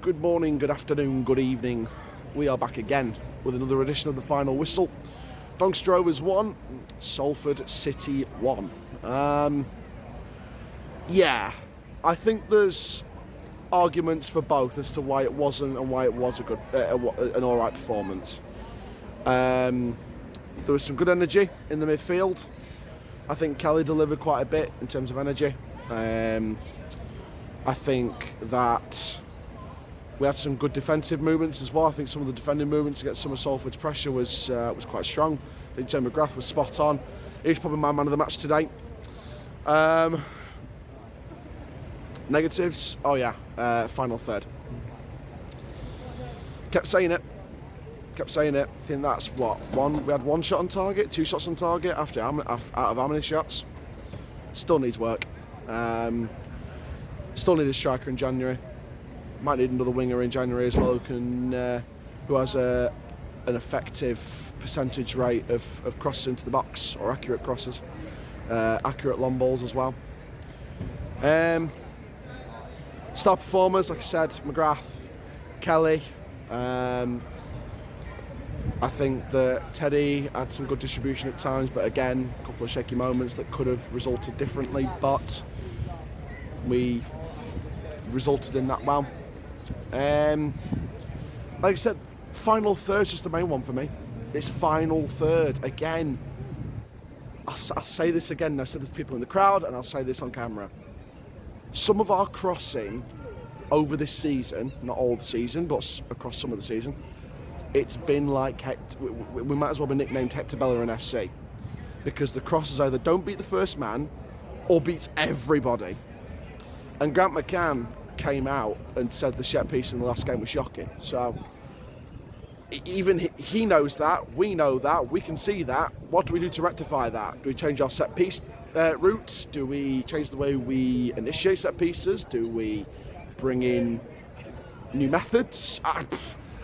Good morning, good afternoon, good evening. We are back again with another edition of the Final Whistle. Doncaster Rovers 1, Salford City 1. I think there's arguments for both as to why it wasn't and why it was an alright performance. There was some good energy in the midfield. I think Kelly delivered quite a bit in terms of energy. I think that we had some good defensive movements as well. I think some of the defending movements against some of Salford's pressure was quite strong. I think Jen McGrath was spot on. He's probably my man of the match today. Negatives? Final third. Kept saying it. I think that's we had one shot on target, 2 shots on target out of how many shots? Still needs work. Still need a striker in January. Might need another winger in January as well who has an effective percentage rate of crosses into the box, or accurate crosses, accurate long balls as well. Star performers, like I said, McGrath, Kelly. I think that Teddy had some good distribution at times, but again, a couple of shaky moments that could have resulted differently, but we resulted in that well. Like I said, final third's just the main one for me. It's final third. Again, I'll say this again, I've said this to people in the crowd, and I'll say this on camera. Some of our crossing over this season, not all the season, but across some of the season, it's been like we might as well be nicknamed Hector Bellerin FC, because the crosses either don't beat the first man or beats everybody. And Grant McCann came out and said the set piece in the last game was shocking. So even he knows that, we know that, we can see that. What do we do to rectify that? Do we change our set piece routes? Do we change the way we initiate set pieces? Do we bring in new methods? I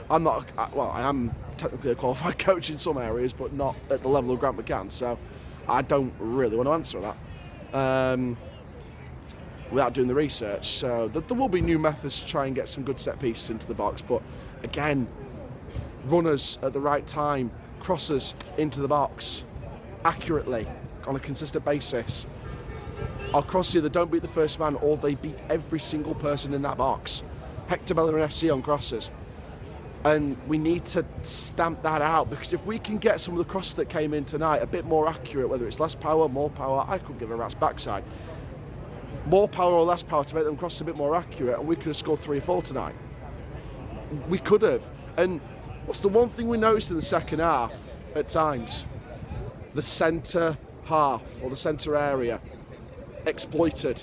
am technically a qualified coach in some areas, but not at the level of Grant McCann, so I don't really want to answer that without doing the research. So there will be new methods to try and get some good set pieces into the box, but again, runners at the right time, crosses into the box accurately on a consistent basis. Our crosses either don't beat the first man or they beat every single person in that box. Hector Bellerin FC on crosses. And we need to stamp that out, because if we can get some of the crosses that came in tonight a bit more accurate, whether it's less power, more power, I couldn't give a rat's backside. More power or less power to make them crosses a bit more accurate, and we could have scored 3 or 4 tonight. We could have. And what's the one thing we noticed in the second half at times? The centre half, or the centre area, exploited.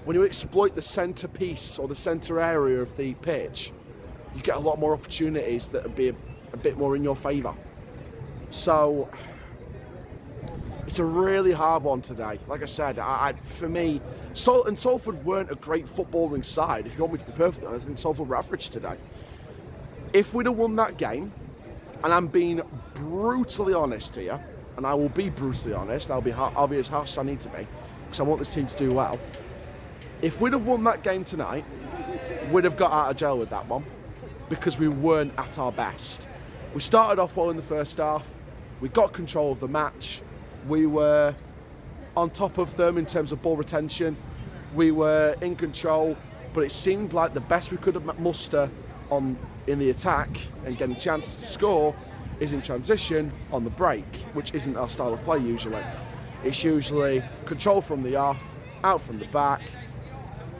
When you exploit the centre piece or the centre area of the pitch, you get a lot more opportunities that would be a bit more in your favour. So it's a really hard one today. Like I said, for me, Salford weren't a great footballing side. If you want me to be perfectly honest, I think Salford were average today. If we'd have won that game, and I'm being brutally honest here, and I will be brutally honest, I'll be as harsh as I need to be, because I want this team to do well. If we'd have won that game tonight, we'd have got out of jail with that one, because we weren't at our best. We started off well in the first half, we got control of the match, we were on top of them in terms of ball retention, we were in control, but it seemed like the best we could muster in the attack and getting chances to score is in transition on the break, which isn't our style of play usually. It's usually control from the off, out from the back,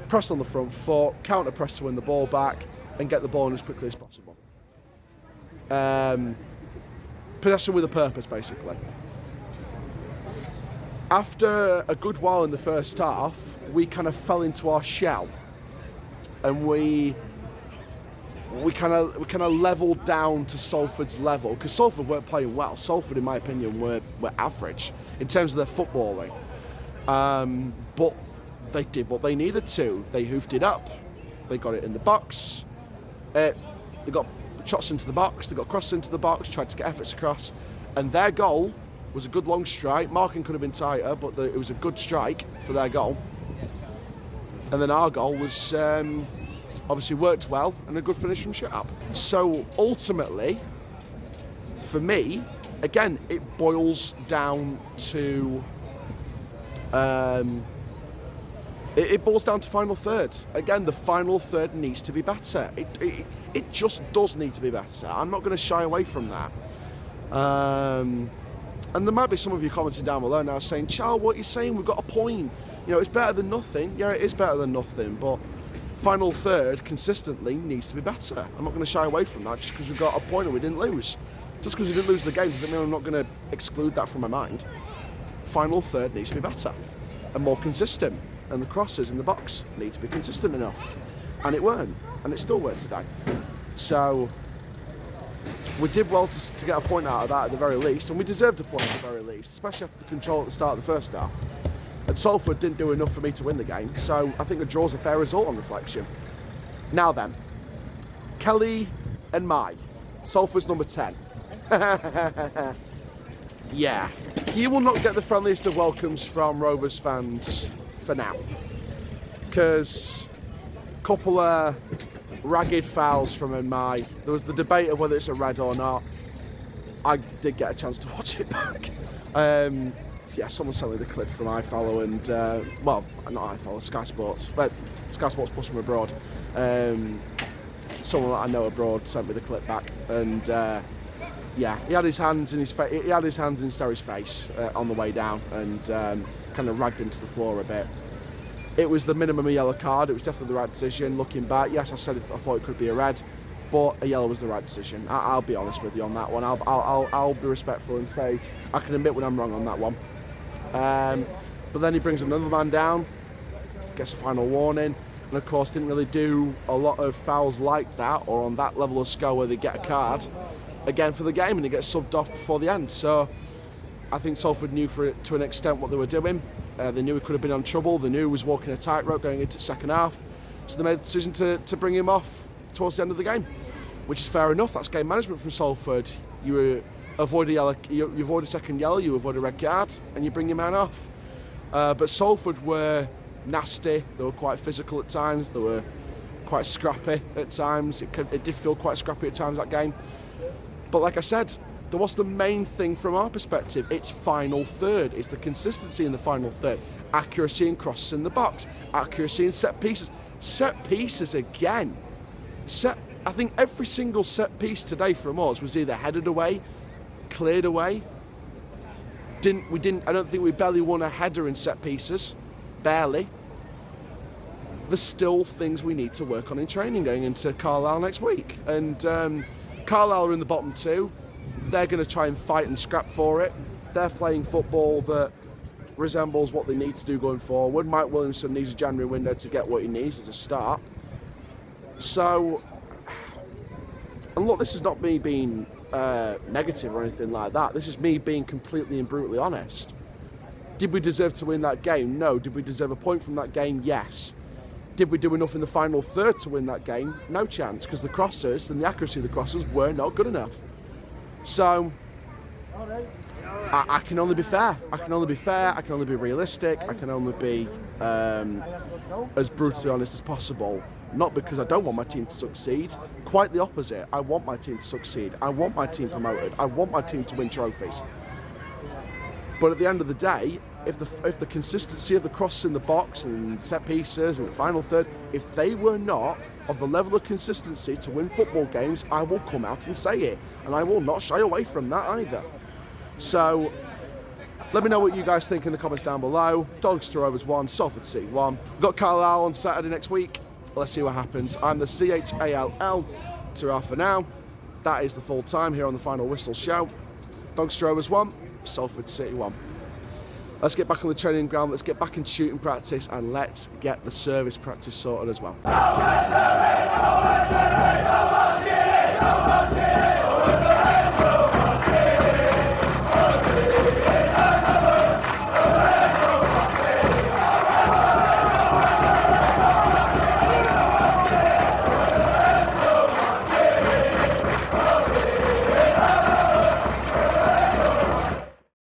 press on the front foot, counter press to win the ball back, and get the ball in as quickly as possible. Possession with a purpose, basically. After a good while in the first half, we kind of fell into our shell, and we kind of levelled down to Salford's level, because Salford weren't playing well. Salford, in my opinion, were average in terms of their footballing, but they did what they needed to. They hoofed it up, they got it in the box. They got shots into the box, they got crosses into the box, tried to get efforts across, and their goal was a good long strike. Marking could have been tighter, but it was a good strike for their goal. And then our goal was obviously worked well, and a good finish from Sharp. So ultimately, for me, again, it boils down to it boils down to final third. Again, the final third needs to be better. It just does need to be better. I'm not going to shy away from that. And there might be some of you commenting down below now saying, Charles, what are you saying? We've got a point. You know, it's better than nothing. Yeah, it is better than nothing, but final third consistently needs to be better. I'm not going to shy away from that just because we've got a point and we didn't lose. Just because we didn't lose the game doesn't mean I'm not going to exclude that from my mind. Final third needs to be better and more consistent, and the crosses in the box need to be consistent enough. And it weren't, and it still weren't today. So we did well to get a point out of that at the very least, and we deserved a point at the very least, especially after the control at the start of the first half. And Salford didn't do enough for me to win the game, so I think a draw's a fair result on reflection. Now then, Kelly and Mai, Salford's number 10. Yeah, he will not get the friendliest of welcomes from Rovers fans for now, because a couple of ragged fouls from Mai. There was the debate of whether it's a red or not. I did get a chance to watch it back. Yeah, someone sent me the clip from iFollow and, well, not iFollow, Sky Sports, but Sky Sports Plus from abroad. Someone that I know abroad sent me the clip back, and yeah, he had his hands in Sterry's face on the way down, and kind of ragged him to the floor a bit. It was the minimum a yellow card. It was definitely the right decision. Looking back, yes, I said I thought it could be a red, but a yellow was the right decision. I'll be honest with you on that one. I'll be respectful and say I can admit when I'm wrong on that one. But then he brings another man down, gets a final warning, and of course didn't really do a lot of fouls like that or on that level of skill where they get a card again for the game, and he gets subbed off before the end. So I think Salford knew to an extent what they were doing. They knew he could have been on trouble. They knew he was walking a tightrope going into the second half. So they made the decision to bring him off towards the end of the game, which is fair enough. That's game management from Salford. You avoid a yellow, you avoid a second yellow, you avoid a red card, and you bring your man off. But Salford were nasty. They were quite physical at times. They were quite scrappy at times. It did feel quite scrappy at times, that game. But like I said, what's the main thing from our perspective? It's final third. It's the consistency in the final third. Accuracy in crosses in the box. Accuracy in set pieces. Set pieces again. I think every single set piece today from us was either headed away, cleared away. I don't think we barely won a header in set pieces. Barely. There's still things we need to work on in training going into Carlisle next week. And Carlisle are in the bottom two. They're going to try and fight and scrap for it. They're playing football that resembles what they need to do going forward. Mike Williamson needs a January window to get what he needs as a start. So, and look, this is not me being negative or anything like that. This is me being completely and brutally honest. Did we deserve to win that game? No. Did we deserve a point from that game? Yes. Did we do enough in the final third to win that game? No chance, because the crosses and the accuracy of the crosses were not good enough. So, I can only be fair. I can only be realistic. I can only be as brutally honest as possible. Not because I don't want my team to succeed. Quite the opposite. I want my team to succeed. I want my team promoted. I want my team to win trophies. But at the end of the day, if the consistency of the crosses in the box and set pieces and the final third, if they were not of the level of consistency to win football games, I will come out and say it, and I will not shy away from that either. So let me know what you guys think in the comments down below. Doncaster Rovers 1, Salford City 1. We've got Carlisle on Saturday next week. Let's see what happens. I'm the CHALL to for now. That is the full time here on the Final Whistle show. Doncaster Rovers 1, Salford City 1. Let's get back on the training ground, let's get back in shooting practice, and let's get the service practice sorted as well.